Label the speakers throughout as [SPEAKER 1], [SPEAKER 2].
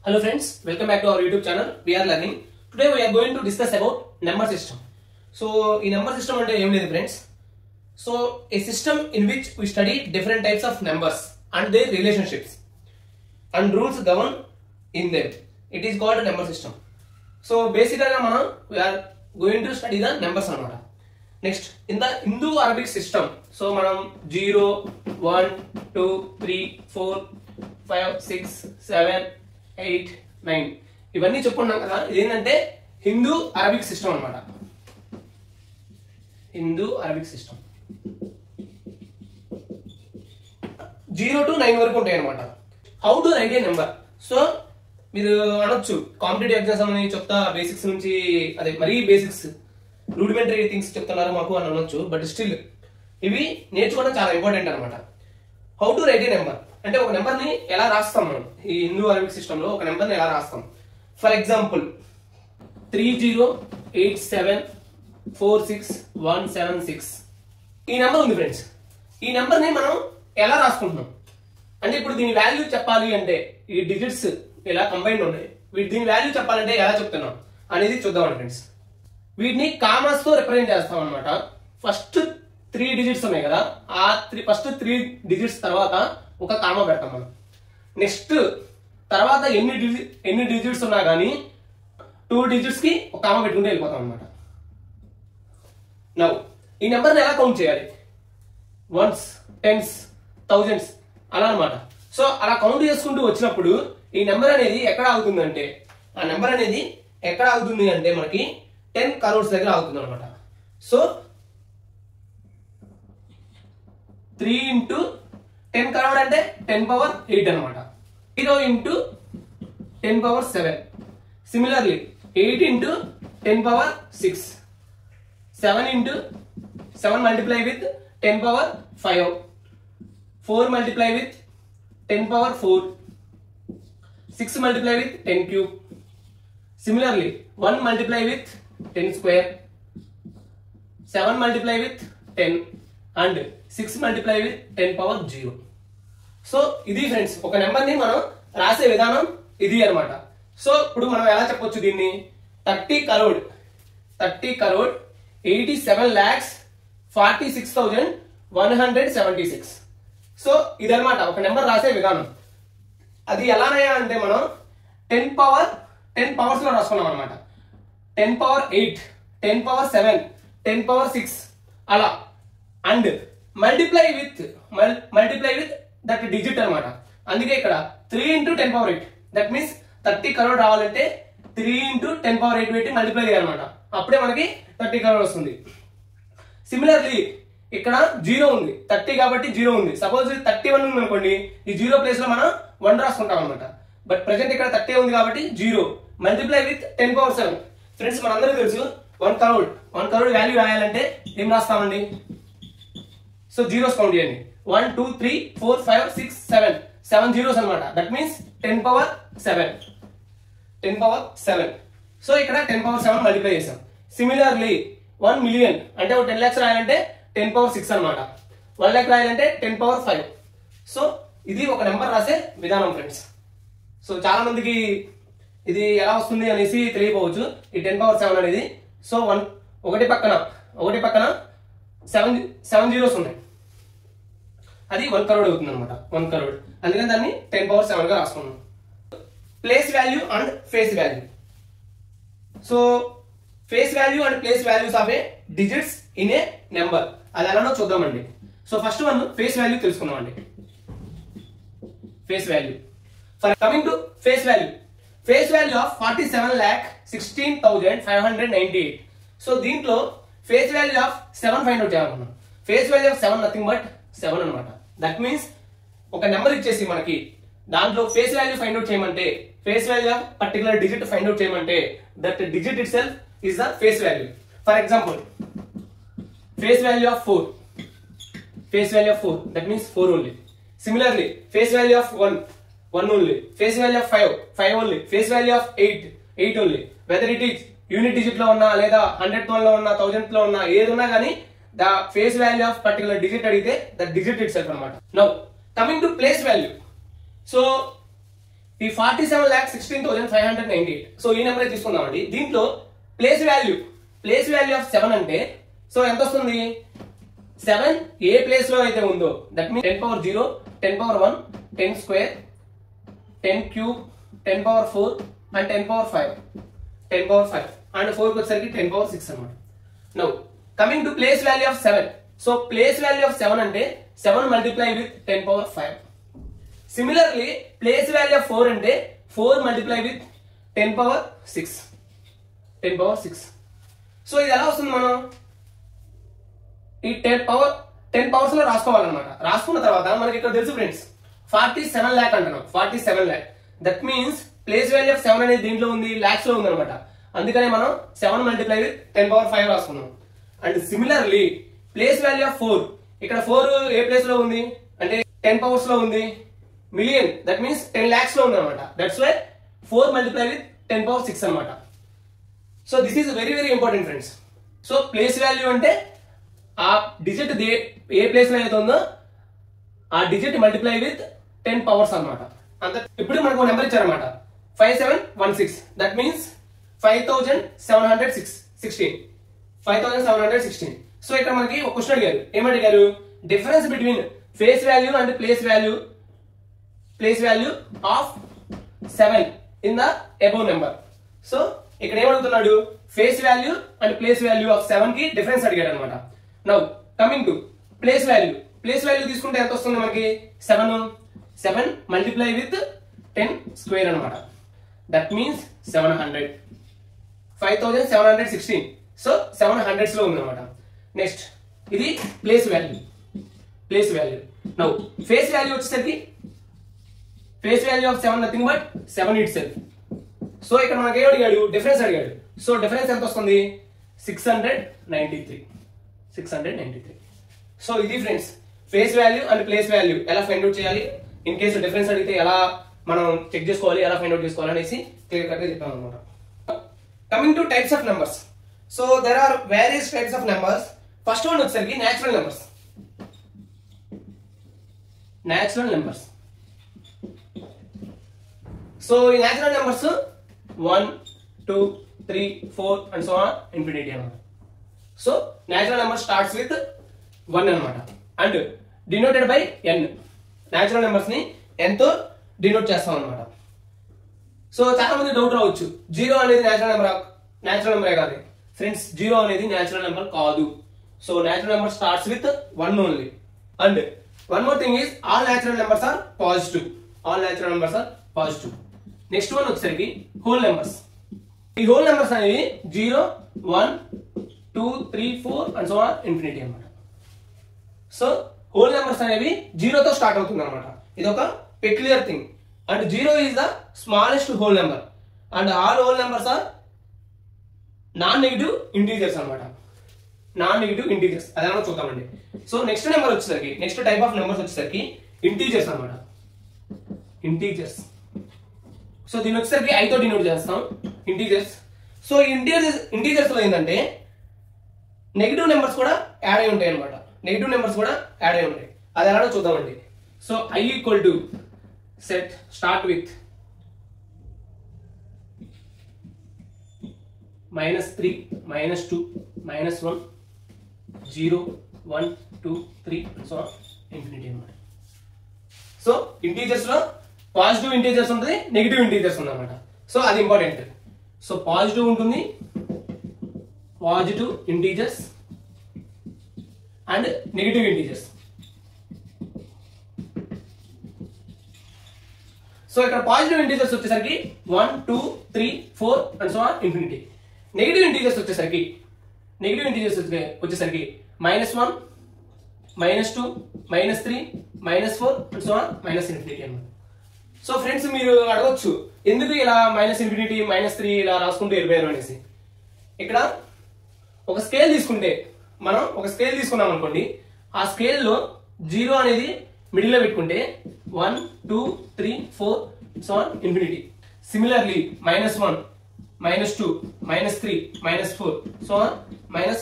[SPEAKER 1] Hello friends, welcome back to our YouTube channel. We are learning. Today we are going to discuss about number system. So, in number system ante em ledhu friends. So, a system in which we study different types of numbers and their relationships and rules govern in them. It is called a number system. So, basically we are going to study the numbers anamata. Next, in the Indo-Arabic system, so manam 0, 1, 2, 3, 4, 5, 6, 7, 8, 9 ఇవన్నీ చెప్పుకున్నాం కదా. ఇదేంటంటే Hindu Arabic system అన్నమాట. Hindu Arabic system 0 to 9 వరకు ఉంటాయి అన్నమాట. How to right A number. So మీరు అనొచ్చు కాంపిటేటివ్ ఎగ్జామ్స్ అని చెప్తా బేసిక్స్ నుంచి, అదే మరీ బేసిక్స్ రూడిమెంటరీ థింగ్స్ చెప్తున్నారు మాకు అని అనొచ్చు. బట్ స్టిల్ ఇవి నేర్చుకోవడం చాలా ఇంపార్టెంట్ అనమాట. How to right A number అంటే ఒక నెంబర్ ని ఎలా రాస్తాం మనం ఈ హిందూ అరబిక్ సిస్టమ్ లో. ఒక నెంబర్ ని ఎలా రాస్తాం? ఫర్ ఎగ్జాంపుల్ 3087461776 ఈ నెంబర్ ఉంది ఫ్రెండ్స్. ఈ నెంబర్ ని మనం ఎలా రాసుకుంటున్నాం అంటే, ఇప్పుడు దీని వాల్యూ చెప్పాలి అంటే ఈ డిజిట్స్ ఇలా కంబైన్డ్ ఉన్నాయి, దీని వాల్యూ చెప్పాలంటే ఎలా చెప్తున్నాం అనేది చూద్దామండి ఫ్రెండ్స్. వీటిని కామాస్ తో రిప్రజెంట్ చేస్తాం అనమాట. ఫస్ట్ 3 డిజిట్స్ ఉన్నాయి కదా, ఆ ఫస్ట్ 3 డిజిట్స్ తర్వాత ఒక కామా పెడతాం మనం. నెక్స్ట్ తర్వాత ఎన్ని డిజిట్స్ ఉన్నా కానీ 2 డిజిట్స్ కి ఒక కామా పెట్టుకుంటే వెళ్ళిపోతాం అనమాట. నౌ ఈ నెంబర్ని ఎలా కౌంట్ చేయాలి? వన్స్, టెన్స్, థౌజండ్స్ అలా అనమాట. సో అలా కౌంట్ చేసుకుంటూ వచ్చినప్పుడు ఈ నెంబర్ అనేది ఎక్కడ ఆగుతుందంటే, ఆ నెంబర్ అనేది ఎక్కడ ఆగుతుంది అంటే మనకి 10 crores దగ్గర ఆగుతుంది అనమాట. సో 3 into 10 crore అంటే 10 power 8 అనమాట. 0 into 10 power 7. Similarly 8 into 10 power 6. 7 into 7 multiply with 10 power 5. 4 multiply with 10 power 4. 6 multiply with 10 cube. Similarly 1 multiply with 10 square. 7 multiply with 10 and 6 multiply with 10 power 0. So ఇది friends ఒక number ని మనం రాసే విధానం ఇది అనమాట. సో ఇప్పుడు మనం ఎలా చెప్పొచ్చు దీన్ని? 30 crore 87,46,176. సో ఇదనమాట ఒక నెంబర్ రాసే విధానం. అది ఎలానయ్యా అంటే మనం 10 పవర్స్ లో రాసుకున్నాం అనమాట. 10 power 8, 10 power 7, 10 power 6 అలా. And multiply with that digit అనమాట. అందుకే ఇక్కడ 3 into 10 power 8. That means 30 crore రావాలంటే 3 into 10 power 8 పెట్టి మల్టిప్లై చేయాలన్నమాట. అప్పుడే మనకి 30 crore వస్తుంది. సిమిలర్లీ ఇక్కడ 0 ఉంది, 30 కాబట్టి 0 ఉంది. సపోజ్ 31 ఉంది అనుకోండి, ఈ 0 ప్లేస్ లో మనం 1 రాసుకుంటాం అనమాట. బట్ ప్రెసెంట్ ఇక్కడ 30 ఉంది కాబట్టి 0 మల్టిప్లై విత్ 10 power 7. ఫ్రెండ్స్ మనందరికీ తెలుసు 1 crore వాల్యూ రాయాలంటే ఏం రాస్తామండి? సో జీరోస్ కౌంట్ చేయండి. 1 2 3 4 5 6 7 జీరోస్ అనమాట. That means 10 power 7. సో ఇక్కడ 10 power 7 మల్టిప్లై చేసాం. సిమిలర్లీ 1 million అంటే 10 lakhs రాయాలంటే 10 power 6 అనమాట. 1 lakh రాయాలంటే 10 power 5. సో ఇది ఒక నెంబర్ రాసే విధానం ఫ్రెండ్స్. సో చాలా మందికి ఇది ఎలా వస్తుంది అనేసి తెలియకపోవచ్చు ఈ 10 power 7 అనేది. సో ఒకటి పక్కన 7 జీరోస్ ఉన్నాయి, అది 1 crore అవుతుంది అనమాట. 1 crore అందుకని దాన్ని 10 power 7 గా రాసుకున్నాం. Place value and face value. So face value and place values of a digits in a number, అది ఎలానో చూద్దామండి. So first one face value తెలుసుకుందామండి. Face value for coming to face value of 47,16,598. So దీంట్లో face value of 7 find out చేయాలనుకున్నాం. Face value of 7 nothing but 7 అనమాట. That means ఒక number ఇచ్చేసి మనకి దాంట్లో ఫేస్ వాల్యూ ఫైండ్ అవుట్ చేయమంటే, face value of particular digit find out చేయమంటే that digit itself is the face value. For example face value of 4 that means 4 only. Similarly face value of 1 only. Face value of 5 only. Face value of 8 only. Whether it is unit digit లో ఉన్నా లేదా 100th లో ఉన్నా 1000th లో ఉన్నా ఏది ఉన్నా కానీ the face value of particular digit అడిగితే ద డిజిట్ ఇట్ సెల్ఫ్ అనమాట. Now coming to place value. So ఈ 47,16,598. సో ఈ నెంబర్ తీసుకుందామండి. దీంట్లో ప్లేస్ వాల్యూ ఆఫ్ 7 అంటే సో ఎంత వస్తుంది? 7 ఏ ప్లేస్ లో అయితే ఉందో that means 10 power 0, 10 power 1, 10 square, 10 cube, 10 power 4 and 10 power 5 and 4 కి వచ్చేసరికి 10 పవర్ 6 అన్నమాట. Now coming to place value of 7. So place value of 7 అంటే 7 multiply with 10 power 5. Similarly place value of 4 అంటే 4 మల్టిప్లై విత్ 10 పవర్ 6. సో ఇది ఎలా వస్తుంది? మనం ఈ 10 పవర్స్ లో రాసుకోవాలన్నమాట. రాసుకున్న తర్వాత మనకి ఇక్కడ తెలుసు ఫ్రెండ్స్ 47 lakh అంటున్నాం. 47 lakh that means place value of 7 అనేది దీంట్లో ఉంది, లాక్స్ లో ఉంది అనమాట. అందుకనే మనం 7 మల్టిప్లై విత్ 10 పవర్ 5 రాసుకున్నాం. And similarly place value of 4, ఇక్కడ 4 ఏ ప్లేస్ లో ఉంది అంటే 10 పవర్స్ లో ఉంది, మిలియన్ దట్ మీన్స్ 10 lakhs లో ఉంది అనమాట. That's why 4 multiply with 10 power 6 అనమాట. So this is very very important friends. So place value అంటే ఆ డిజిట్ ఏ ప్లేస్ లో అయితే ఉందో ఆ డిజిట్ మల్టిప్లై విత్ 10 పవర్స్ అనమాట. అంత ఇప్పుడు మనకు నెంబర్ ఇచ్చారనమాట 5716 దట్ మీన్స్ 5716. సో ఇక్కడ మనకి ఒక క్వశ్చన్ అడిగారు. ఏమడిగారు? Difference between face value and place value of 7 in the above number. So ఇక్కడ ఏమడుగుతున్నాడు? Face value and place value of 7 కి డిఫరెన్స్ అడిగాడు అనమాట. Now coming to place value తీసుకుంటే ఎంత వస్తుంది మనకి? 7 మల్టిప్లై విత్ 10 స్క్వేర్ అనమాట. That means 700. 5716. సో 700s లో ఉంది అనమాట. నెక్స్ట్ ఇది place value. Now face value వచ్చేసరికి face value of 7 nothing but 7 it self. So ఇక్కడ మనకి ఏం అడిగాడు? డిఫరెన్స్ అడిగాడు. సో డిఫరెన్స్ ఎంత వస్తుంది? 693. సో ఇది friends face value and place value ఎలా ఫైండ్ అవుట్ చేయాలి, ఇన్ కేసు డిఫరెన్స్ అడిగితే ఎలా మనం చెక్ చేసుకోవాలి, ఎలా ఫైండ్ అవుట్ చేసుకోవాలి అనేసి క్లియర్ కట్ గా చెప్పాను అనమాట. Coming to types of numbers. So there are various types of numbers. First one వచ్చేసరికి న్యాచురల్ నెంబర్స్. సో ఈ natural numbers 1, 2, 3, 4 and so on infinity అన్నమాట. So natural number starts with 1 అన్నమాట and denoted by n. Natural numbers ని n తో denote చేస్తాం అన్నమాట. So చాలా మంది డౌట్ రావచ్చు, 0 అనేది న్యాచురల్ నెంబర్ కాదు ఫ్రెండ్స్. 0 అనేది న్యాచురల్ నెంబర్ కాదు. So natural number starts with 1 only. And one more thing is all natural numbers are positive. Next one వచ్చేసరికి హోల్ నెంబర్స్. ఈ హోల్ నెంబర్స్ అనేవి 0, 1, 2, 3, 4 అండ్ సో ఆన్ ఇన్ఫినిటీ అన్నమాట. So whole numbers అనేవి 0 తో start అవుతుంది అనమాట. ఇది ఒక peculiar thing. And 0 is the smallest whole number and all whole numbers are non negative integers అనమాట. అదేమో చూద్దామండి. సో నెక్స్ట్ నెంబర్ వచ్చేసరికి నెక్స్ట్ టైప్ ఆఫ్ నెంబర్స్ వచ్చేసరికి ఇంటీజర్స్ అనమాట. సో దీని వచ్చేసరికి I తో డినోట్ చేస్తాం ఇంటీజర్స్. సో ఇంటీజర్స్ లో ఏంటంటే నెగిటివ్ నెంబర్స్ కూడా యాడ్ అయి ఉంటాయి అనమాట. అది ఎలానో చూద్దామండి. So I equal to set start with -3, -2, -1, 0, 1, 2, 3 so infinity అన్నమాట. సో ఇంటీజర్స్ లో పాజిటివ్ ఇంటీజర్స్ ఉంటుంది, నెగిటివ్ ఇంటీజర్స్ ఉంది అనమాట. సో అది ఇంపార్టెంట్. సో పాజిటివ్ ఉంటుంది, positive integers and negative integers. So ఇక్కడ పాజిటివ్ ఇంటీజర్స్ వచ్చేసరికి 1, 2, 3, 4 and so on infinity. Negative integers వచ్చేసరికి -1, -2, -3, -4 అండ్ సో ఆన్ ఇన్ఫినిటీ అన్నమాట. సో ఫ్రెండ్స్ మీరు అడగొచ్చు ఎందుకు ఇలా -∞, -3 ఇలా రాసుకుంటూ వెళ్ళిపోయారు అనేసి. ఇక్కడ ఒక స్కేల్ తీసుకున్నాం అనుకోండి. ఆ స్కేల్లో 0 అనేది మిడిల్ లో పెట్టుకుంటే 1, 2, 3, 4 so on infinity. Similarly -1, -2, -3, -4 so on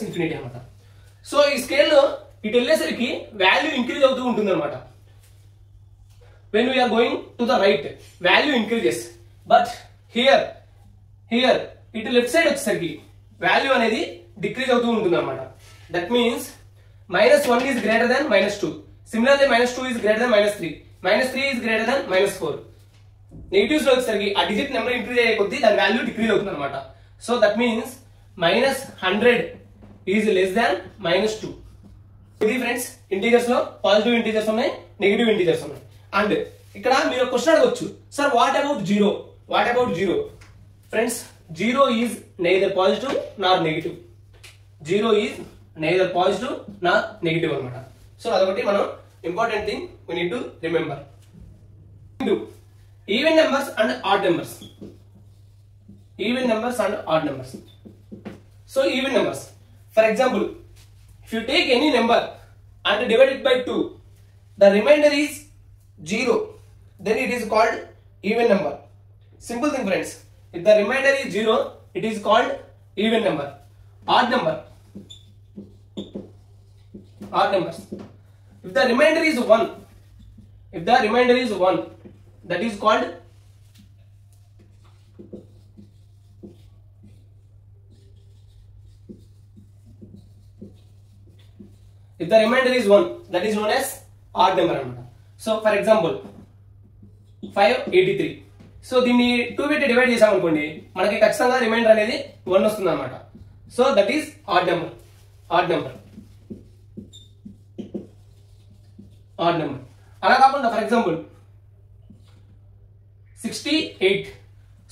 [SPEAKER 1] infinity అనమాట. సో ఈ స్కేల్లో ఇటు వెళ్ళేసరికి వాల్యూ ఇంక్రీజ్ అవుతూ ఉంటుంది అనమాట. when we are going to the right, value increases. But here ఇటు లెఫ్ట్ సైడ్ వచ్చేసరికి వాల్యూ అనేది డిక్రీజ్ అవుతూ ఉంటుంది అనమాట. That means -1 is greater than -2. Similarly, -2 is greater than -3. -3 is greater than -4. Negatives లో వచ్చేసరికి ఆ డిజిట్ నెంబర్ ఇంక్రీజ్ అయ్యే కొద్దీ దాని వాల్యూ డిక్రీజ్ అవుతుంది అనమాట. So that means -100 is less than -2. ఇది ఫ్రెండ్స్ ఇంటీజర్స్ లో పాజిటివ్ ఇంటీజర్స్ ఉన్నాయి, నెగిటివ్ ఇంటీజర్స్ ఉన్నాయి. అండ్ ఇక్కడ మీరు క్వశ్చన్ అడగొచ్చు, sir what about zero? Friends, zero is neither positive nor negative. Zero is neither positive nor negative అనమాట. So అదొకటి మనం important thing we need to remember. Even numbers and odd numbers. So even numbers, for example, if you take any number and divide it by 2, the remainder is 0, then it is called even number. Simple thing friends, if the remainder is 0, it is called even number. Odd numbers, if the remainder is 1, that is called if the remainder is 1, that is known as odd number anamata. So for example 583. So దీన్ని 2 పెట్టి divide చేసాం అనుకోండి, మనకి ఖచ్చితంగా reminder అనేది 1 వస్తుంది అనమాట. So that is odd number. అలా కాకుండా ఫర్ ఎగ్జాంపుల్ 68.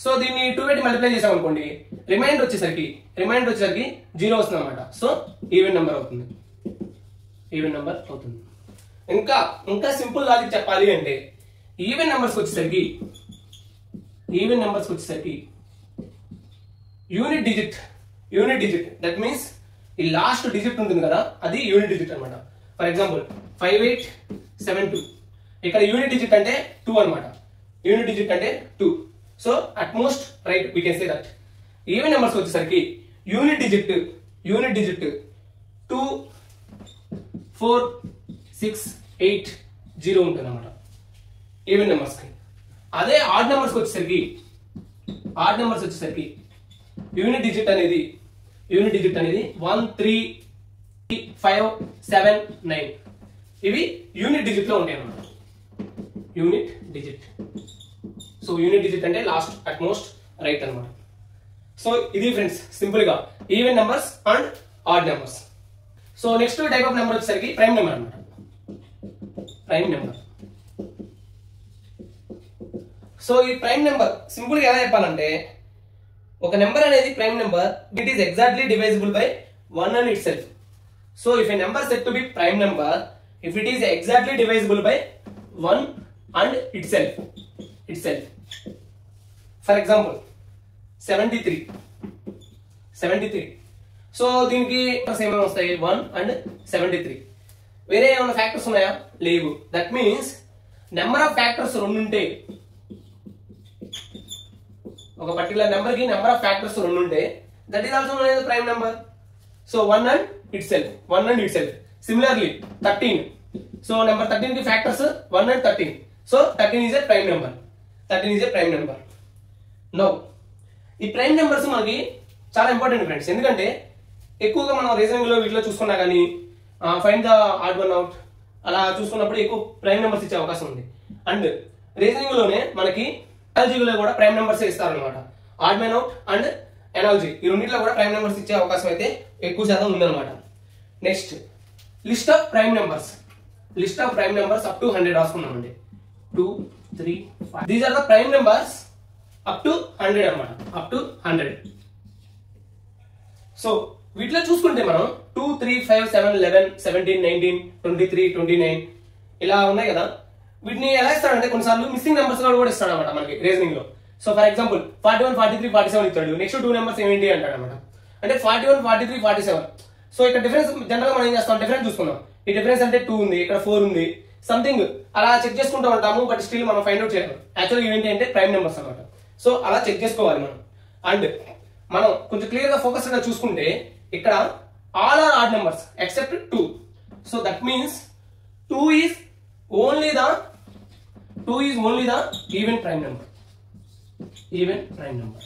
[SPEAKER 1] సో దీన్ని 2 పెట్టి మల్టిప్లై చేసాం అనుకోండి, రిమైండర్ వచ్చేసరికి 0 వస్తుంది అనమాట. సో ఈవెన్ నెంబర్ అవుతుంది. ఇంకా సింపుల్ లాజిక్ చెప్పాలి అంటే ఈవెన్ నెంబర్స్ వచ్చేసరికి యూనిట్ డిజిట్ దట్ మీన్స్ ఈ లాస్ట్ డిజిట్ ఉంటుంది కదా, అది యూనిట్ డిజిట్ అనమాట. For example 5872. ఇక్కడ యూనిట్ డిజిట్ అంటే 2 అనమాట. So at most right we can say that even numbers వచ్చేసరికి యూనిట్ డిజిట్ 2 4 6 8 0 ఉంటుంది అనమాట ఈవెన్ నెంబర్స్ కి. అదే ఆడ్ నెంబర్స్ వచ్చేసరికి యూనిట్ డిజిట్ అనేది 1 3 5 7 9. ఇవి యూనిట్ డిజిట్ లో ఉంటాయి అన్నమాట. సో యూనిట్ డిజిట్ అంటే లాస్ట్ అట్ మోస్ట్ రైట్ అనమాట. సో ఇది ఫ్రెండ్స్ సింపుల్ గా even numbers and odd numbers. So next type of number వచ్చేసరికి ప్రైమ్ నెంబర్ అనమాట. సో ఈ ప్రైమ్ నెంబర్ సింపుల్ గా ఎలా చెప్పాలంటే, ఒక నెంబర్ అనేది prime number, it is exactly divisible by 1 and itself. So if a number said to be prime number, if it is exactly divisible by 1 and itself. For example 73. So దీనికి ఏమేమి వస్తాయి? 1 and 73. వేరే ఏమైనా factors ఉన్నాయా? లేవు. That means number of factors 2 ఉంటే, ఒక particular number కి నెంబర్ ఆఫ్ ఫ్యాక్టర్స్ 2 ఉంటే, that is also known as prime number. So 1 and itself. Similarly 13. So number 13 కి factors 1 and 13. So 13 is a prime number. No ఈ prime numbers మనకి చాలా important friends. ఎందుకంటే ఎక్కువగా మనం రీజనింగ్ లో వీటిలో చూసుకున్నా కానీ find the odd one out అలా చూసుకున్నప్పుడు ఎక్కువ ప్రైమ్ నెంబర్స్ ఇచ్చే అవకాశం ఉంది. అండ్ రీజనింగ్ లోనే మనకి ఎనాలజీలో కూడా ప్రైమ్ నెంబర్స్ ఇస్తారనమాట. Odd one out and analogy ఈ రెండింటిలో కూడా ప్రైమ్ నెంబర్స్ ఇచ్చే అవకాశం అయితే ఎక్కువ శాతం ఉందన్నమాట. Next list of prime numbers up to 100 రాసుకున్నామండి. 2 3 5 these are the prime numbers up to 100 అనమాట. Up to 100. సో వీటిలో చూసుకుంటే మనం 2 3 5 7 11 17 19 23 29 ఇలా ఉన్నాయి కదా. వీటిని ఎలా ఇస్తాడంటే కొన్నిసార్లు మిస్సింగ్ నెంబర్స్ కూడా ఇస్తాడు అనమాట మనకి రీజనింగ్ లో. సో ఫర్ ఎగ్జాంపుల్ 41 43 47 ఇస్తాడు. నెక్స్ట్ 2 నెంబర్స్ ఏంటి అంటాడు అనమాట. అంటే 41 43 47. సో ఇక్కడ డిఫరెన్స్ జనరల్ గా మనం ఏం చేస్తాం, డిఫరెన్స్ చూసుకున్నాం. ఈ డిఫరెన్స్ అంటే 2 ఉంది, ఇక్కడ 4 ఉంది, సంథింగ్ అలా చెక్ చేసుకుంటూ ఉంటాము. బట్ స్టిల్ మనం ఫైండ్ అవుట్ చేయాలి యాక్చువల్గా ఏంటి అంటే ప్రైమ్ నెంబర్స్ అనమాట. సో అలా చెక్ చేసుకోవాలి మనం. అండ్ మనం కొంచెం క్లియర్ గా ఫోకస్ గా చూసుకుంటే ఇక్కడ all are odd numbers except 2. So that means 2 is only the 2 is only the even prime number. Even prime number.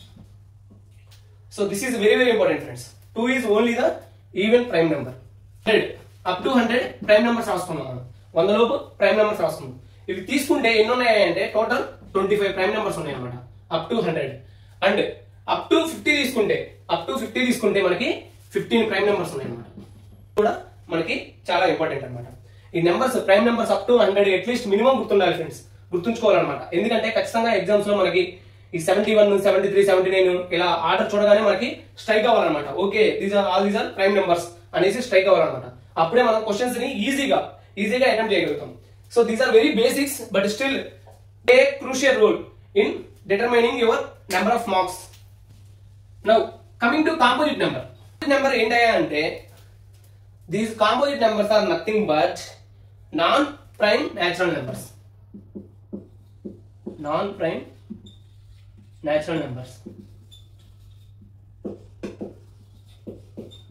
[SPEAKER 1] So this is very very important friends. 2 is only the even prime number. 100 up to 100 prime numbers రాసుకున్నాం మనం. 100 లోపు prime numbers రాసుకున్నాం. ఇవి తీసుకుంటే ఎన్ని ఉన్నాయంటే total 25 prime numbers ఉన్నాయి అన్నమాట. Up to 100 and up to 50 తీసుకుంటే మనకి 15 prime numbers ఉన్నాయి అన్నమాట. కూడా మనకి చాలా ఇంపార్టెంట్ అన్నమాట. ఈ numbers prime numbers up to 100 at least minimum గుర్తుండాలి ఫ్రెండ్స్, గుర్తుంచుకోవాలన్నమాట. ఎందుకంటే ఖచ్చితంగా ఎగ్జామ్స్ లో మనకి ఈ 71, 73, 79 ఇలా ఆర్డర్ చూడగానే మనకి స్ట్రైక్ అవ్వాలన్నమాట. Okay these are prime numbers అనేసి స్ట్రైక్ అవ్వాలన్నమాట. అప్పుడే మనం క్వశ్చన్స్ ని ఈజీగా అటెంప్ట్ చేయగలుగుతాం. So these are very basics but still a crucial role in determining your number of marks. Now coming to composite number. Number ఏంటయ్యా అంటే these composite numbers are nothing but non-prime natural numbers. Non-prime natural numbers.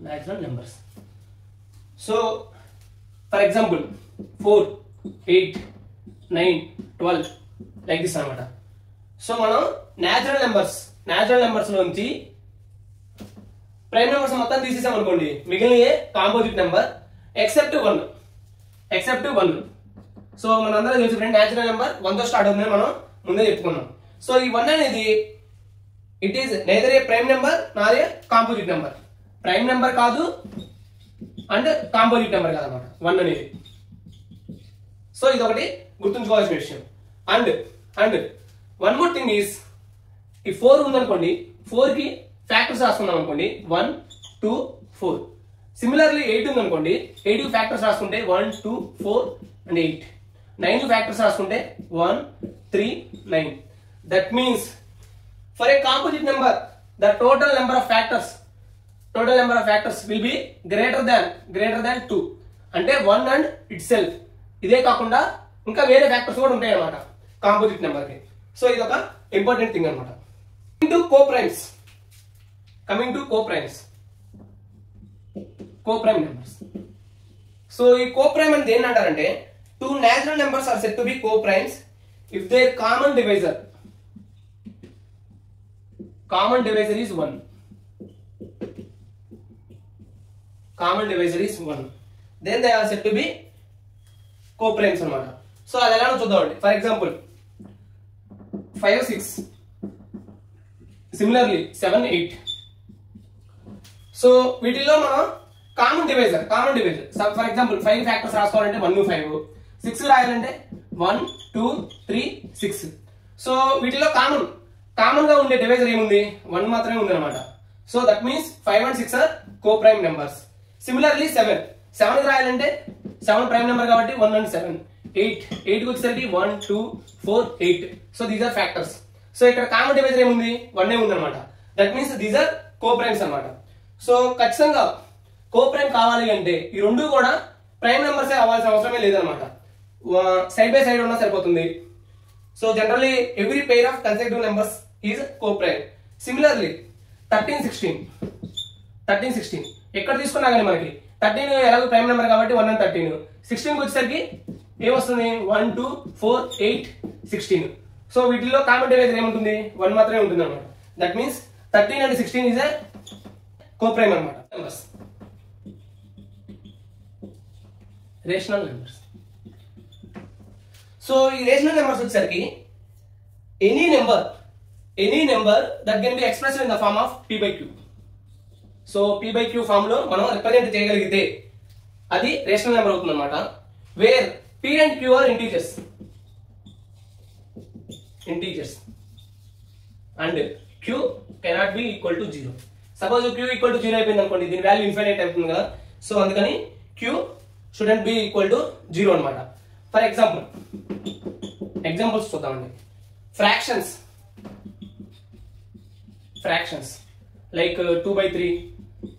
[SPEAKER 1] Natural numbers. So, for example, 4, 8, 9, 12 like this anamata. So, మనం natural numbers నుంచి prime numbers మొత్తం తీసేసాం అనుకోండి, మిగిలిన composite number except 1. So మనందరం తెలుసు ఫ్రెండ్ న్యాచురల్ నెంబర్ 1 తో start అవుతుందని మనం ముందే చెప్పుకున్నాం. సో ఈ 1 అనేది it is neither a prime number nor a composite number. Prime number కాదు అండ్ కాంపోజిట్ నెంబర్ కాదన్నమాట 1 అనేది. సో ఇది ఒకటి గుర్తుంచుకోవాల్సిన విషయం. And one more thing is ఈ 4 ఉందనుకోండి, 4 కి ఫ్యాక్టర్స్ రాసుకున్నాం అనుకోండి 1, 2, 4. సిమిలర్లీ 8 ఉంది అనుకోండి, 8 కి ఫ్యాక్టర్స్ రాసుకుంటే 1, 2, 4 అండ్ 8. 9 కి ఫ్యాక్టర్స్ రాసుకుంటే 1, 3, 9. That means for a composite number the total number of factors will be greater than 2. అంటే 1 అండ్ ఇట్ సెల్ఫ్. ఇదే కాకుండా ఇంకా వేరే ఫ్యాక్టర్స్ కూడా ఉంటాయి అన్నమాట కాంపోజిట్ నెంబర్ కి. సో ఇది ఒక ఇంపార్టెంట్ థింగ్ అనమాట. Coming to co-primes numbers. So ఈ co-prime అంటే ఏంటంటారంటే two natural numbers are said to be co-primes if their common divisor is 1. Then they are said to be co-primes అన్నమాట. So అది ఎలానో చూద్దామండి. For example 5, 6, similarly 7, 8. సో వీటిలో మనం common divisor for example 5 factors రాసుకోవాలంటే 1, 5, 6 రాయాలంటే 1, 2, 3, 6. So వీటిలో common గా ఉండే డివైజర్ ఏముంది, 1 మాత్రమే ఉంది అనమాట. So that means 5 and 6 are coprime numbers. Similarly 7 రాయాలంటే 7 ప్రైమ్ నెంబర్ కాబట్టి 1 and 7. 8 కి వచ్చేసరికి 1, 2, 4, 8. So these are factors. So ఇక్కడ కామన్ డివైజర్ ఏముంది, 1 ఉంది అనమాట. That means these are co-primes అనమాట. సో ఖచ్చితంగా కో-ప్రైమ్ కావాలి అంటే ఈ రెండు కూడా ప్రైమ్ నెంబర్స్ అవ్వాల్సిన అవసరమే లేదనమాట. సైడ్ బై సైడ్ ఉన్నా సరిపోతుంది. So generally every pair of consecutive numbers is coprime. Similarly 13, 16 ఎక్కడ తీసుకున్నా కానీ మనకి 13 ఎలాగో ప్రైమ్ నెంబర్ కాబట్టి 1 and 13. 16 వచ్చేసరికి ఏమొస్తుంది 1, 2, 4, 8, 16. సో వీటిల్లో కామన్ డివైజర్ ఏముంటుంది, 1 మాత్రమే ఉంటుంది అనమాట. That means 13 and 16 is co-prime అన్నమాట. Numbers rational numbers. సో ఈ రేషనల్ నెంబర్స్ వచ్చేసరికి any number that can be expressed in the form of p/q. So p/q form లో మనం రిప్రజెంట్ చేయగలిగితే అది రేషనల్ నెంబర్ అవుతుంది అనమాట. Where p and q are integers and q cannot be equal to 0. Suppose q equal to 0 అయిపోయింది అనుకోండి, దీని value infinite అవుతుంది కదా. సో అందుకని q shouldn't be equal to 0 అనమాట. ఫర్ ఎగ్జాంపుల్స్ చూద్దామండి. ఫ్రాక్షన్స్ లైక్ 2/3,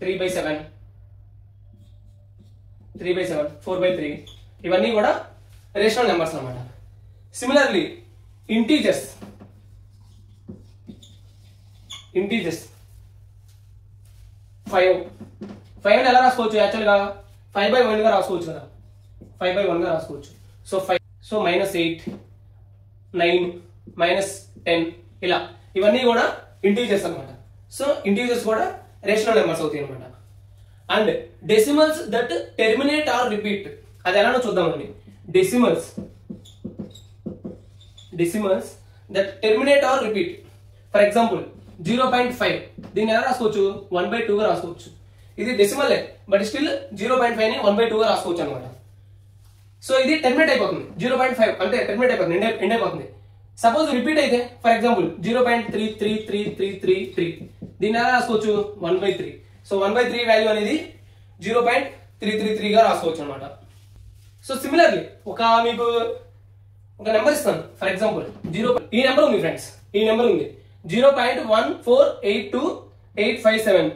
[SPEAKER 1] 3/7, 4/3 ఇవన్నీ కూడా రేషనల్ నెంబర్స్ అనమాట. సిమిలర్లీ ఇంటీజర్స్ 5 ఎలా రాసుకోవచ్చు, యాక్చువల్ గా 5/1 గా రాసుకోవచ్చు కదా, 5/1 గా రాసుకోవచ్చు. సో -8, 9 -10 ఇలా ఇవన్నీ కూడా ఇంటీజర్స్ అన్నమాట. సో ఇంటీజర్స్ కూడా రేషనల్ నెంబర్స్ అవుతాయి అన్నమాట. And decimals that terminate or repeat, అది ఎలానో చూద్దామండి. Decimals that terminate or repeat. For example 0.5 దీన్ని ఎలా రాసుకోవచ్చు? 1/2 గా రాసుకోవచ్చు. ఇది డెసిమల్ బట్ స్టిల్ 0.5 ని 1/2 గా రాసుకోవచ్చు అనమాట. సో ఇది టెర్మినేట్ అయిపోతుంది. 0.5 అంటే టెర్మినేట్ అయిపోతుంది, ఎండ్ అయిపోతుంది. సపోజ్ రిపీట్ అయితే ఫర్ ఎగ్జాంపుల్ 0.33333 దీన్ని ఎలా రాసుకోవచ్చు? 1/3. సో 1/3 వాల్యూ అనేది 0.333 గా రాసుకోవచ్చు అనమాట. సో సిమిలర్లీ మీకు ఒక నెంబర్ ఇస్తాను. ఫర్ ఎగ్జాంపుల్ ఈ నెంబర్ ఉంది ఫ్రెండ్స్, ఈ నెంబర్ ఉంది 0.1482857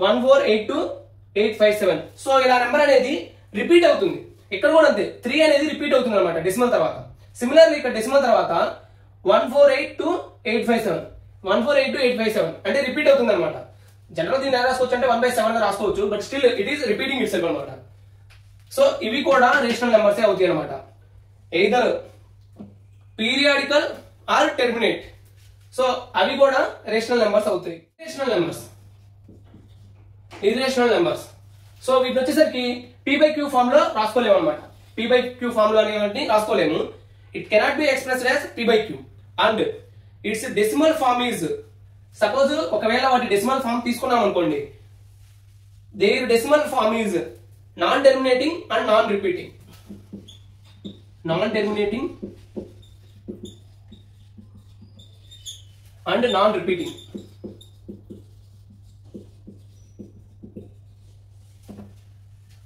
[SPEAKER 1] 1482857. సో ఇలా నెంబర్ అనేది రిపీట్ అవుతుంది. ఇక్కడ కూడా అంతే, 3 అనేది రిపీట్ అవుతుంది అనమాట డెసిమల్ తర్వాత. సిమిలర్లీ ఇక్కడ డెసిమల్ తర్వాత 1482857 1482857 అంటే రిపీట్ అవుతుంది అనమాట. జనరల్ దీన్ని ఎలా రాసుకోవచ్చు అంటే 1/7 గా రాసుకోవచ్చు, but still it is repeating itself అనమాట. సో ఇవి కూడా రేషనల్ నెంబర్స్ అవుతాయి అనమాట. Either periodical or terminate. So అవి కూడా రేషనల్ నెంబర్స్ అవుతాయి. Irrational numbers. సో వీటిని వచ్చేసరికి p/q ఫామ్ లో రాసుకోలేము అనమాట. p/q ఫామ్ లో అనేవి రాసుకోలేము. It cannot be expressed as p/q and its decimal form is, suppose ఒకవేళ వాటి డెసిమల్ ఫామ్ తీసుకున్నాం అనుకోండి, their decimal form is non terminating and non repeating. And non repeating.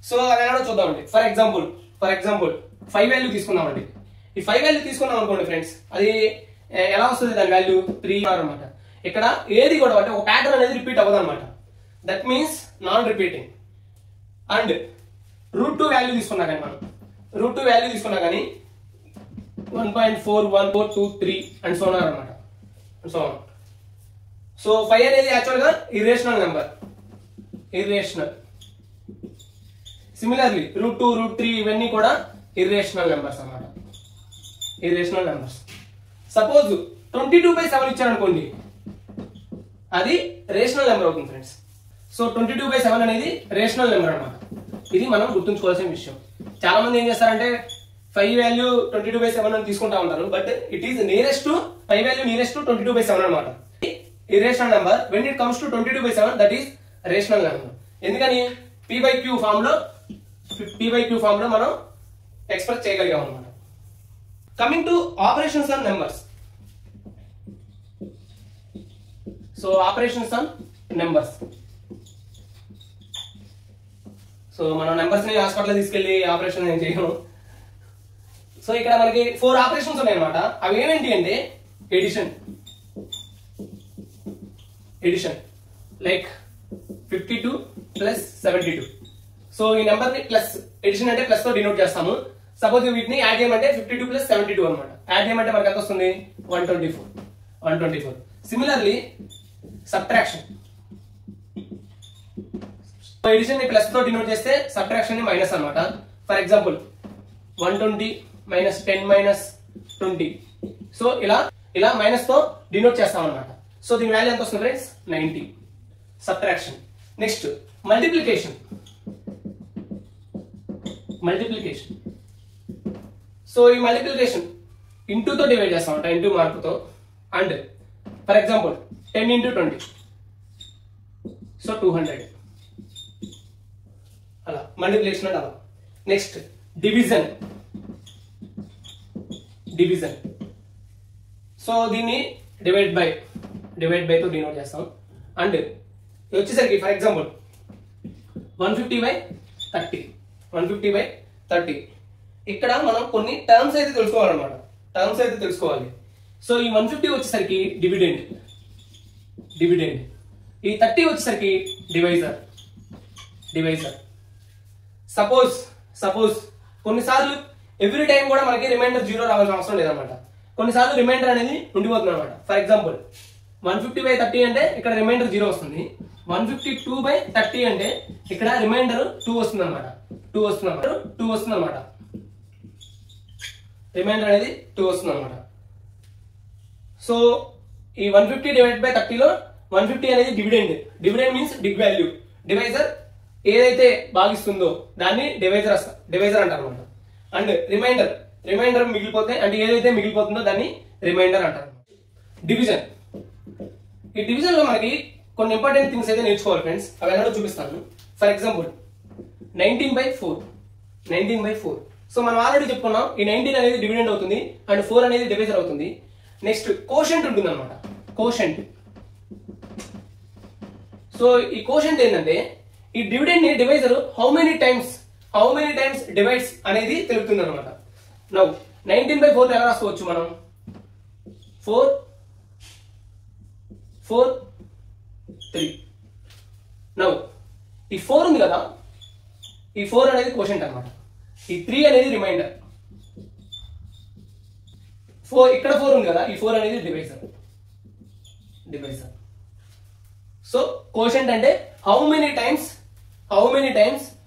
[SPEAKER 1] So అదేనా చూద్దామండి. ఫర్ ఎగ్జాంపుల్ 5 వాల్యూ తీసుకున్నామండి. ఈ 5 వాల్యూ తీసుకున్నాం అనుకోండి ఫ్రెండ్స్, అది ఎలా వస్తుంది? దాని వాల్యూ 3 అనమాట. ఇక్కడ ఏది కూడా అంటే ఒక ప్యాటర్న్ అనేది రిపీట్ అవ్వదు అనమాట. That means non repeating. And √2 value తీసుకున్నా కానీ మనం √2 వాల్యూ తీసుకున్నా కానీ 1.41423 అండ్ సో అనమాట. సో 5 అనేది యాక్చువల్ గా ఇర్రేషనల్ నెంబర్. సిమిలర్లీ √2 √3 ఇవన్నీ కూడా ఇర్రేషనల్ నెంబర్స్ అన్నమాట. సపోజ్ 22/7 ఇచ్చారనుకోండి, అది రేషనల్ నెంబర్ అవుతుంది ఫ్రెండ్స్. సో 22/7 అనేది రేషనల్ నెంబర్ అన్నమాట. ఇది మనం గుర్తుంచుకోవాల్సిన విషయం. చాలా మంది ఏం చేస్తారంటే 5 వాల్యూ 22/7 అని తీసుకుంటా ఉంటారు, but it is nearest to 5 value nearest to 22/7 అనమాట. Irrational number when it comes to 22/7 that is rational number. ఎందుకని? p/q ఫామ్ లో మనం ఎక్స్ప్రెస్ చేయగలిగాం అనమాట. Coming to operations on numbers. So operations on numbers. So మనం numbers ని hospital తీసుకెళ్లి operation ఏం చేయము. సో ఇక్కడ మనకి 4 ఆపరేషన్స్ ఉన్నాయి అనమాట. అవి ఏమేంటి అంటే ఎడిషన్ లైక్ 52 + 72. సో ఈ నెంబర్ ని ప్లస్, ఎడిషన్ అంటే ప్లస్ తో డినోట్ చేస్తాము. సపోజ్ వీటిని యాడ్ చేయమంటే 52 + 72 అనమాట. యాడ్ చేయమంటే మనకి ఎంత వస్తుంది? 124. సిమిలర్లీ సబ్ట్రాక్షన్, ఎడిషన్ ని ప్లస్ తో డినోట్ చేస్తే సబ్ట్రాక్షన్ ని మైనస్ అనమాట. For example 120 - 10 - 20. సో ఇలా మైనస్ తో డినోట్ చేస్తాం అనమాట. సో దీని వాల్యూ ఎంత వస్తుంది friends? 90. Subtraction. Next multiplication. So ఈ మల్టిప్లికేషన్ ఇంటూ తో డివైడ్ చేస్తామంట, ఇంటూ మార్కుతో. And for example 10 × 20, so 200. అలా మల్టిప్లికేషన్ అంటే అలా. Next division. సో దీన్ని డివైడ్ బై తో డినోట్ చేస్తాం. అండ్ వచ్చేసరికి ఫర్ ఎగ్జాంపుల్ 150/30. ఇక్కడ మనం కొన్ని టర్మ్స్ అయితే తెలుసుకోవాలన్నమాట. సో ఈ 150 వచ్చేసరికి డివిడెండ్. ఈ 30 వచ్చేసరికి డివైజర్. సపోజ్ కొన్నిసార్లు ఎవ్రీ టైం కూడా మనకి రిమైండర్ 0 రావాల్సిన అవసరం లేదన్నమాట. కొన్నిసార్లు రిమైండర్ అనేది ఉండిపోతుంది అనమాట. ఫర్ ఎగ్జాంపుల్ 150/30 అంటే ఇక్కడ రిమైండర్ 0 వస్తుంది. 152/30 అంటే ఇక్కడ రిమైండర్ 2 వస్తుంది అనమాట. రిమైండర్ అనేది 2 వస్తుంది అనమాట. సో ఈ 150 డివైడెడ్ బై 30లో 150 అనేది dividend. Dividend means big value. Divisor ఏదైతే భాగిస్తుందో దాన్ని డివైజర్ అంటారు అనమాట. అండ్ రిమైండర్ మిగిలిపోతే అంటే ఏదైతే మిగిలిపోతుందో దాన్ని రిమైండర్ అంటారు. డివిజన్. ఈ డివిజన్ లో మనకి కొన్ని ఇంపార్టెంట్ థింగ్స్ అయితే నేర్చుకోవాలి ఫ్రెండ్స్. అవి ఎలాగో చూపిస్తాను. For example 19/4. సో మనం ఆల్రెడీ చెప్పుకున్నాం ఈ 19 అనేది డివిడెండ్ అవుతుంది అండ్ 4 అనేది డివైజర్ అవుతుంది. నెక్స్ట్ కోషెంట్ ఉంటుంది అనమాట. కోషెంట్. సో ఈ కోషెంట్ ఏంటంటే ఈ డివిడెండ్ ని divisor how many times divides అనేది తెలుపుతుంది అనమాట. నౌ 19/4 ఎలా రాసుకోవచ్చు మనం? 4 3. నౌ ఈ 4 ఉంది కదా, ఈ 4 అనేది కోషెంట్ అనమాట. ఈ 3 అనేది రిమైండర్. ఇక్కడ 4 ఉంది కదా, ఈ 4 అనేది డివైజర్. సో కోషెంట్ అంటే how many times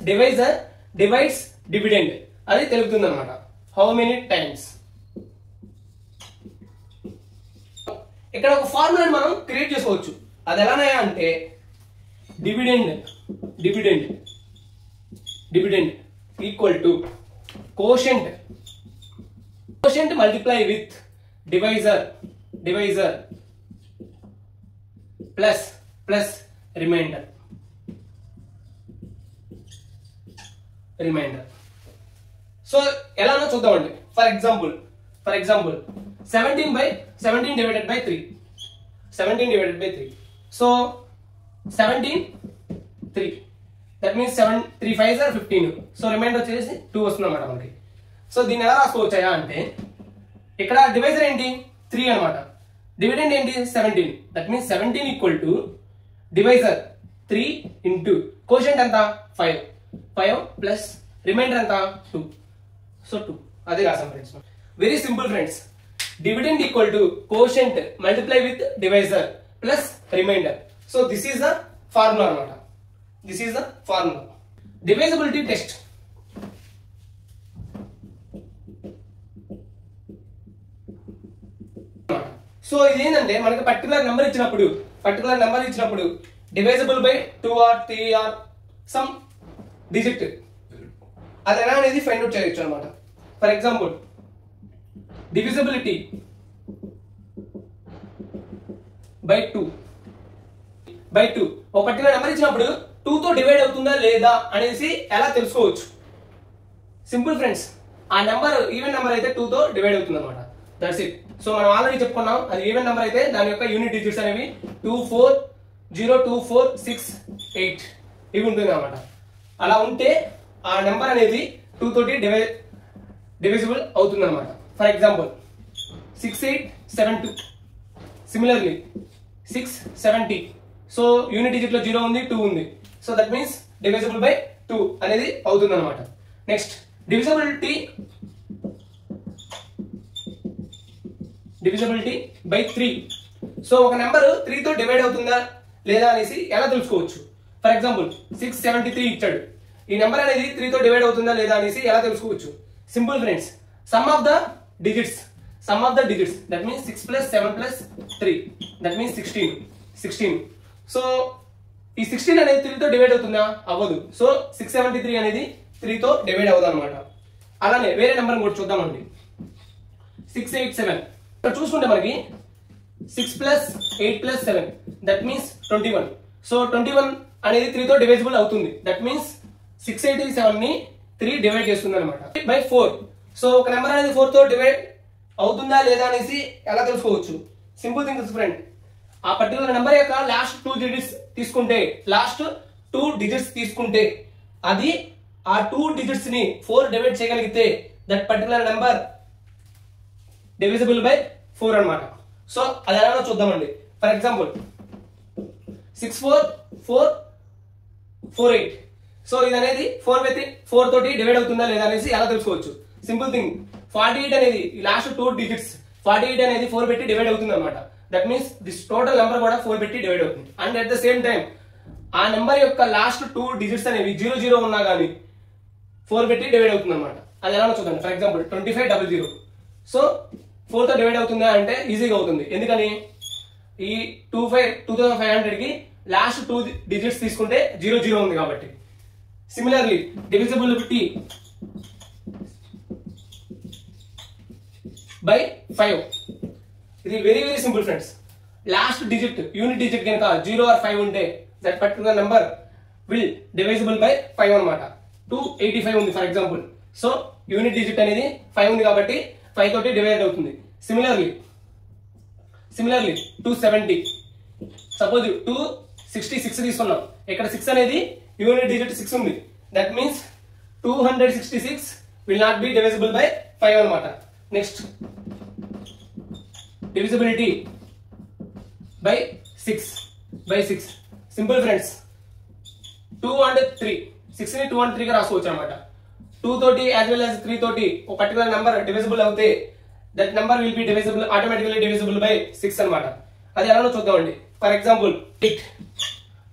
[SPEAKER 1] divisor divides dividend అది తెలుపుతుంది అనమాట. How many times. ఇక్కడ ఒక ఫార్ములాని మనం క్రియేట్ చేసుకోవచ్చు. అది ఎలానయ్యా అంటే dividend equal to quotient multiply with divisor plus remainder. So ఎలానో చూద్దామండి. For example 17 divided by 3. So 17 3. That means 7 3 5 are 15. So remainder వచ్చేసి 2 వస్తుంది అన్నమాట మనకి. సో దీన్ని ఎలా రాసుకోవచ్చాయా అంటే ఇక్కడ డివైజర్ ఏంటి 3 అనమాట. డివిడెండ్ ఏంటి 17. That means 17 equal to divisor 3 into quotient ఎంత 5 ప్లస్ రిమైండర్ ఎంత 2. సో 2 అదే రాసాం friends. Very simple friends. Dividend equal to quotient multiply with divisor plus remainder. So this is the formula అనమాట. డివైజబిలిటీ టెస్ట్. సో ఇది ఏంటంటే మనకి particular number ఇచ్చినప్పుడు డివైజబుల్ by 2 or 3 or some digit అది ఎలా అనేది ఫైండ్ అవుట్ చేయొచ్చు అనమాట. ఫర్ ఎగ్జాంపుల్ డివిజిబిలిటీ బై 2 ఒక పర్టికులర్ నెంబర్ ఇచ్చినప్పుడు 2 తో డివైడ్ అవుతుందా లేదా అనేసి ఎలా తెలుసుకోవచ్చు? Simple friends. ఆ నెంబర్ ఈవెన్ నెంబర్ అయితే 2 తో డివైడ్ అవుతుంది అనమాట. That's it. సో మనం ఆల్రెడీ చెప్పుకున్నాం అది ఈవెన్ నెంబర్ అయితే దాని యొక్క యూనిట్ డిజిట్స్ అనేవి 2 4 0 2 4 6 8 ఇవి ఉంటుంది అనమాట. అలా ఉంటే ఆ నెంబర్ అనేది 2 తోటి డివిజిబుల్ అవుతుంది అనమాట. For example 6872. Similarly 670. So unit digit లో 0 ఉంది 2 ఉంది. So that means divisible by 2 అనేది అవుతుంది అనమాట. Next divisibility by 3. సో ఒక నెంబర్ 3 తో డివైడ్ అవుతుందా లేదా అనేసి ఎలా తెలుసుకోవచ్చు? ఫర్ ఎగ్జాంపుల్ 673 ఇచ్చాడు. ఈ నెంబర్ అనేది 3 తో డివైడ్ అవుతుందా లేదా అనేసి ఎలా తెలుసుకోవచ్చు? Simple friends. Some of the digits that means 6 plus 7 plus 3 that means 16. So ఈ 16 అనేది 3 తో డివైడ్ అవుతుందా? అవ్వదు. సో 673 అనేది 3 తో డివైడ్ అవ్వదు అనమాట. అలానే వేరే నెంబర్ కూడా చూద్దామండి. 687. ఇక్కడ చూసుకుంటే మనకి 6 plus 8 plus 7 that means 21. So 21 అనేది 3 తో డివైజిబుల్ అవుతుంది. దట్ మీన్స్ 687 ని 3 డివైడ్ చేస్తుంది అనమాట బై 4. సో ఒక నెంబర్ అనేది 4 తో డివైడ్ అవుతుందా లేదా అనేసి ఎలా తెలుసుకోవచ్చు? Simple thing friend. ఆ పర్టికులర్ నెంబర్ యొక్క లాస్ట్ 2 డిజిట్స్ తీసుకుంటే అది ఆ 2 డిజిట్స్ ని 4 డివైడ్ చేయగలిగితే that particular number divisible by 4 అనమాట. సో అది ఎలానో చూద్దామండి. For example 6448. సో ఇది అనేది 4 తోటి డివైడ్ అవుతుందా లేదా అనేసి ఎలా తెలుసుకోవచ్చు? Simple thing. 48 అనేది లాస్ట్ 2 డిజిట్స్ 48 అనేది 4 పెట్టి డివైడ్ అవుతుంది అనమాట. That means this total number కూడా 4 పెట్టి డివైడ్ అవుతుంది. And at the same time ఆ నెంబర్ యొక్క లాస్ట్ 2 డిజిట్స్ అనేవి 00 ఉన్నా కానీ 4 పెట్టి డివైడ్ అవుతుంది అనమాట. అది ఎలా చూద్దాం. For example 2500. సో 4 తో డివైడ్ అవుతుందా అంటే ఈజీగా అవుతుంది. ఎందుకని ఈ 2500 కి లాస్ట్ 2 డిజిట్స్ తీసుకుంటే 00 ఉంది కాబట్టి. సిమిలర్లీ డివిజిబిలిటీ బై 5, ఇది very very simple friends. Last digit unit digit కనుక 0 or 5 ఉంటే that particular number will divisible by 5 అన్నమాట. 285 ఉంది for example. So unit digit అనేది 5 ఉంది కాబట్టి 5 తోటి డివైడ్ అవుతుంది. సిమిలర్లీ 270, సపోజ్ 266 తీసుకున్నాం. ఇక్కడ 6 అనేది యూనిట్ డిజిట్ 6 ఉంది. That means 266 will not be divisible by 5 అన్నమాట. Next divisibility by 6 simple friends. 2 and 3, 6 ని 2 and 3 గా రాసుకోవచ్చు అనమాట. 2 తోటి యాజ్ వెల్ యాజ్ 3 తోటి ఒక పర్టికులర్ నెంబర్ డివిజిబుల్ అవుతే that number will be divisible automatically divisible by 6 అన్నమాట. అది ఎలానో చూద్దామండి. For example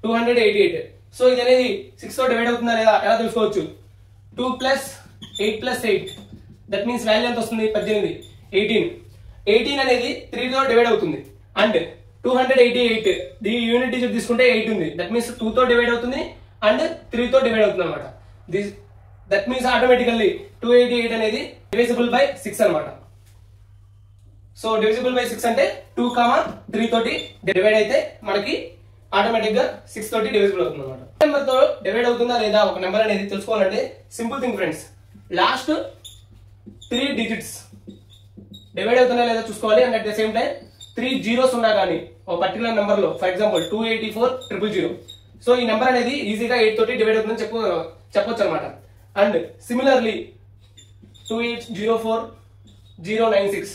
[SPEAKER 1] 288. సో ఇది అనేది 6 తో డివైడ్ అవుతుందా లేదా ఎలా తెలుసుకోవచ్చు? 2 + 8 + 8 దట్ మీన్స్ వాల్యూ ఎంత వస్తుంది? 18. 18 అనేది 3 తో డివైడ్ అవుతుంది. అండ్ 288 ది యూనిట్ డిజిట్ తీసుకుంటే 8 ఉంది. దట్ మీన్స్ 2 తో డివైడ్ అవుతుంది అండ్ 3 తో డివైడ్ అవుతుంది అనమాట. దట్ మీన్స్ ఆటోమేటికల్లీ 288 అనేది డివిజిబుల్ బై 6 అనమాట. సో డివిజిబుల్ బై 6 అంటే 2, 3 తోటి డివైడ్ అయితే మనకి ఆటోమేటిక్ గా 6 తోటి డివిజిబుల్ అవుతుంది అనమాట. నెంబర్ తో డివైడ్ అవుతుందా లేదా ఒక నెంబర్ అనేది తెలుసుకోవాలంటే simple thing friends. Last 3 digits divide అవుతున్నా లేదా చూసుకోవాలి. And at the same time 3 zeros ఉన్నా కానీ ఒక పర్టికులర్ నెంబర్ లో ఫర్ ఎగ్జాంపుల్ 284,000. సో ఈ నెంబర్ అనేది ఈజీగా 8 తోటి డివైడ్ అవుతుందని చెప్పొచ్చు అనమాట. And similarly 2804,096.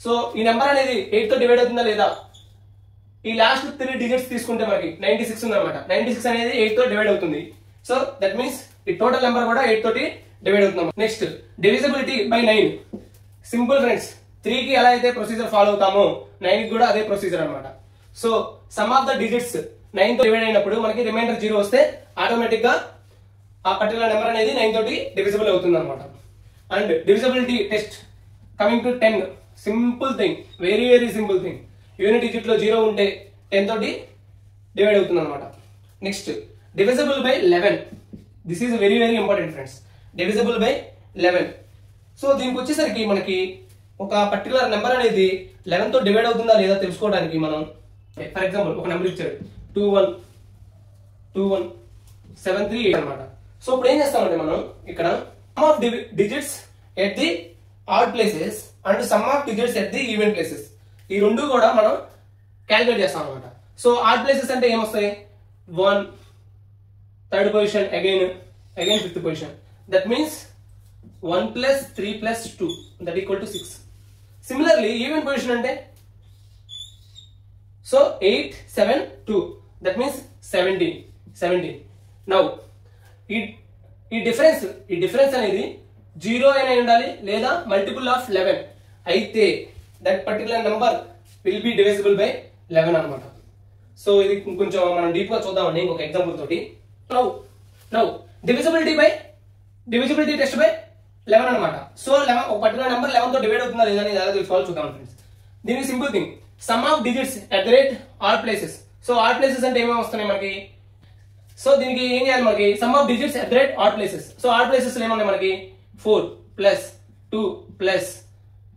[SPEAKER 1] సో ఈ నెంబర్ అనేది 8 తో డివైడ్ అవుతుందా లేదా? ఈ లాస్ట్ 3 డిజిట్స్ తీసుకుంటే మనకి 96 ఉంది అనమాట. 96 అనేది 8 తో డివైడ్ అవుతుంది. సో దట్ మీన్స్ ఈ టోటల్ నెంబర్ కూడా 8 తోటి డివైడ్ అవుతుంది. Next divisibility by 9. Simple friends. 3 కి ఎలా అయితే ప్రొసీజర్ ఫాలో అవుతామో 9 కి కూడా అదే ప్రొసీజర్ అనమాట. So sum of the digits 9 తో డివైడ్ అయినప్పుడు మనకి రిమైండర్ 0 వస్తే ఆటోమేటిక్ గా ఆ పర్టికులర్ నెంబర్ అనేది 9 తోటి డివిజిబుల్ అవుతుంది అనమాట. And divisibility test coming to 10. Simple thing, very very simple thing. Unit digit లో 0 ఉంటే 10 తోటి డివైడ్ అవుతుంది అనమాట. Next divisible by 11. This is very very important friends. Divisible by 11. So దీనికి వచ్చేసరికి మనకి ఒక పర్టికులర్ నెంబర్ అనేది 11 తో డివైడ్ అవుతుందా లేదా తెలుసుకోవడానికి మనం ఫర్ ఎగ్జాంపుల్ ఒక నెంబర్ ఇచ్చాడు 21,738 అనమాట. సో ఇప్పుడు ఏం చేస్తామంటే మనం ఇక్కడ some of digits at the odd places and some of digits at the even places ఈ రెండు కూడా మనం క్యాలిక్యులేట్ చేస్తాం అనమాట. సో ఆడ్ ప్లేసెస్ అంటే ఏమొస్తాయి? 1 third position, again 5th position. That means 1 + 3 + 2 that equal to 6. Similarly even position అంటే so 8, 7, 2 that means 17. Now ఈ డిఫరెన్స్ అనేది 0 అయినా ఉండాలి లేదా మల్టిపుల్ ఆఫ్ 11 అయితే that particular number will be divisible by 11 అనమాట. సో ఇది కొంచెం మనం డీప్ గా చూద్దామండి ఇంకొక ఎగ్జాంపుల్ తోటి. నౌ డివిజిబిలిటీ టెస్ట్ బై 11 అనమాట. సో 11 ఒక పర్టికులర్ నెంబర్ 11 తో డివైడ్ అవుతుందా లేదా అని ఎలా తెలుసుకోవాలో చూద్దాం ఫ్రెండ్స్. దీనికి simple thing sum of digits at the rate odd places. So odd places అంటే ఏమేమి వస్తున్నాయి మనకి? సో దీనికి ఏం చేయాలి మనకి? Sum of digits at the rate odd places. So odd places ఏమన్నాయి మనకి? 4 + 2 +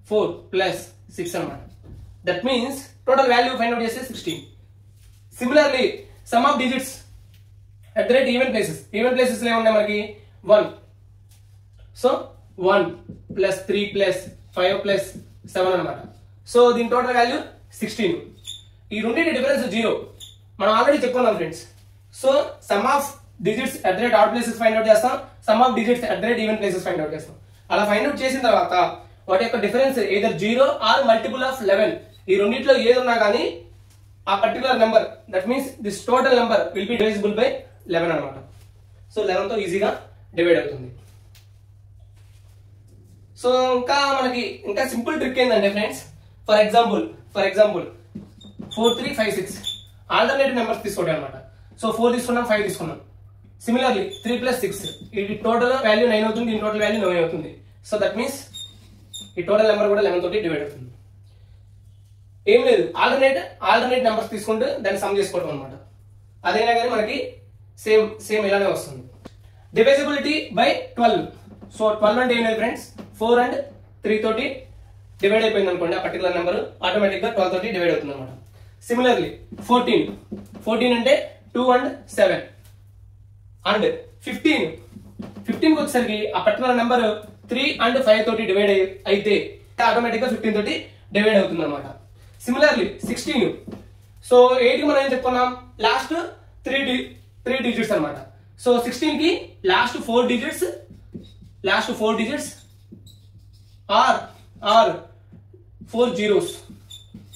[SPEAKER 1] 4 + 6 అనమాట. That means total value find out చేస్తే 16. Similarly sum of digits at the rate even places ఏమన్నాయి మనకి? 1. సో 1 + 3 + 5 + 7 అనమాట. సో దీని టోటల్ వాల్యూ 16. ఈ రెండింటి డిఫరెన్స్ 0 మనం ఆల్రెడీ చెప్పుకున్నాం friends. So sum of digits at the rate odd places find out చేస్తాం, sum of digits at the rate even places find out చేస్తాం. అలా ఫైండ్ అవుట్ చేసిన తర్వాత వాటి యొక్క difference either 0 or multiple of 11 ఈ రెండిట్లో ఏది ఉన్నా కానీ ఆ particular number that means this total number will be divisible by 11 అనమాట. సో 11 తో ఈజీగా డివైడ్ అవుతుంది. సో మనకి ఇంకా సింపుల్ ట్రిక్ ఏంటంటే friends, for example 4356 alternative numbers తీసుకోవడం అనమాట. సో 4 తీసుకున్నాం, 5 తీసుకున్నాం. సిమిలర్లీ 3 + 6 ఇది టోటల్ వాల్యూ 9 అవుతుంది, దీని టోటల్ వాల్యూ 9 అవుతుంది. సో దట్ మీన్స్ ఈ టోటల్ నెంబర్ కూడా 11 తోటి డివైడ్ అవుతుంది. ఏం లేదు, ఆల్టర్నేట్ నెంబర్స్ తీసుకుంటూ దాన్ని సమ్ చేసుకోవడం అనమాట. అదైనా కానీ మనకి సేమ్ ఇలానే వస్తుంది. డివైజిబిలిటీ బై 12. సో 12 అంటే ఏం లేదు ఫ్రెండ్స్, 4 and 3 తోటి డివైడ్ అయిపోయింది అనుకోండి, ఆ పర్టికులర్ నెంబర్ ఆటోమేటిక్ గా 12 తోటి డివైడ్ అవుతుంది అనమాట. సిమిలర్లీ 14 అంటే 2 and 7 అండ్ 15 వచ్చేసరికి ఆ పర్టికులర్ నెంబర్ 3 and 5 తోటి డివైడ్ అయితే ఆటోమేటిక్ గా 15 తోటి డివైడ్ అవుతుంది అనమాట. సిమిలర్లీ 16. సో 8 కి మనం ఏం చెప్పుకున్నాం, లాస్ట్ 3 డిజిట్స్ అనమాట. సో 16 కి లాస్ట్ 4 డిజిట్స్ ఆర్ 4 zeros.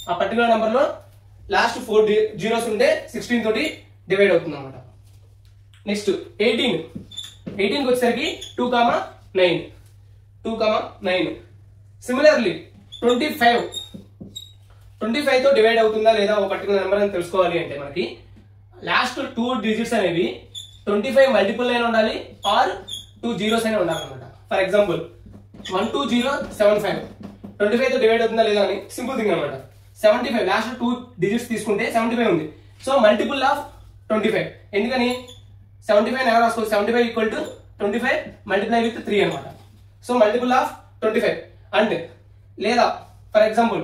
[SPEAKER 1] ఆ పర్టికులర్ నెంబర్ లో లాస్ట్ 4 zeros ఉంటే 16 తోటి డివైడ్ అవుతుంది అనమాట. నెక్స్ట్ 18 కి వచ్చేసరికి 2,9. సిమిలర్లీ 25 తో డివైడ్ అవుతుందా లేదా ఒక పర్టికులర్ నెంబర్ అని తెలుసుకోవాలి అంటే మనకి లాస్ట్ 2 డిజిట్స్ అనేవి 25 మల్టిపుల్ అయినా ఉండాలి ఆర్ 2 zeros అయినా ఉండాలి అనమాట. ఫర్ ఎగ్జాంపుల్ 12075 25 తో డివైడ్ అవుతుందా లేదా అని సింపుల్ థింగ్ అనమాట. 75 లాస్ట్ 2 డిజిట్స్ తీసుకుంటే 75 ఉంది. So multiple of 25. ఎందుకని 75 ఎవరు రాసుకోవచ్చు, 75 ఈక్వల్ టు 25 మల్టిప్లై విత్ 3 అనమాట. సో మల్టిపుల్ ఆఫ్ 25 అండ్ లేదా ఫర్ ఎగ్జాంపుల్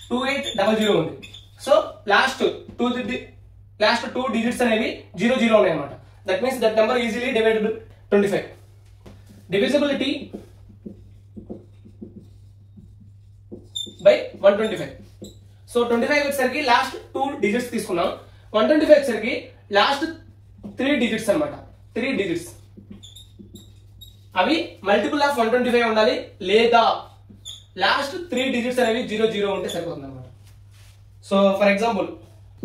[SPEAKER 1] 2800 ఉంది. సో లాస్ట్ 2 డిజిట్స్ అనేవి 00 ఉన్నాయి అనమాట. That means that number easily డివైడబుల్ 25. Divisibility by 125. So 25 వచ్చేసరికి లాస్ట్ 2 డిజిట్స్ తీసుకున్నాం, 125 వచ్చేసరికి లాస్ట్ 3 డిజిట్స్ అనమాట. 3 డిజిట్స్ అవి మల్టిపుల్ ఆఫ్ 125 ఉండాలి లేదా లాస్ట్ 3 డిజిట్స్ అనేవి 00 ఉంటే సరిపోతుంది అనమాట. So for example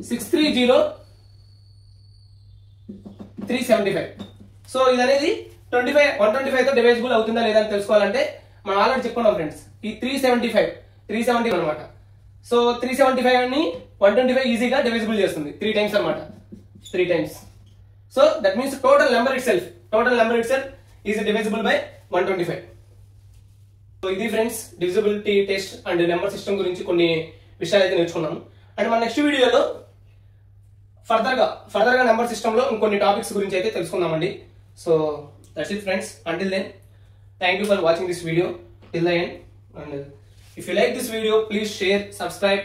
[SPEAKER 1] 630,375. సో ఇది అనేది 125 తో డివైజిబుల్ అవుతుందా లేదా అని తెలుసుకోవాలంటే మనం ఆల్రెడీ చెప్పుకున్నాం ఫ్రెండ్స్, ఈ 370 అనమాట. సో 375 ని 125 ఈజీగా డివైజిబుల్ చేస్తుంది 3 టైమ్స్ అనమాట. 3 times. So that means total number itself is divisible by 125. So ఇది friends divisibility test and number system గురించి కొన్ని విషయాలు అయితే నేర్చుకున్నాము. అండ్ మన నెక్స్ట్ వీడియోలో ఫర్దర్ గా నెంబర్ సిస్టమ్ లో ఇంకొన్ని టాపిక్స్ గురించి అయితే తెలుసుకుందామండి. So that's it friends. Until then, thank you for watching this video till the end. And if you like this video, please share, subscribe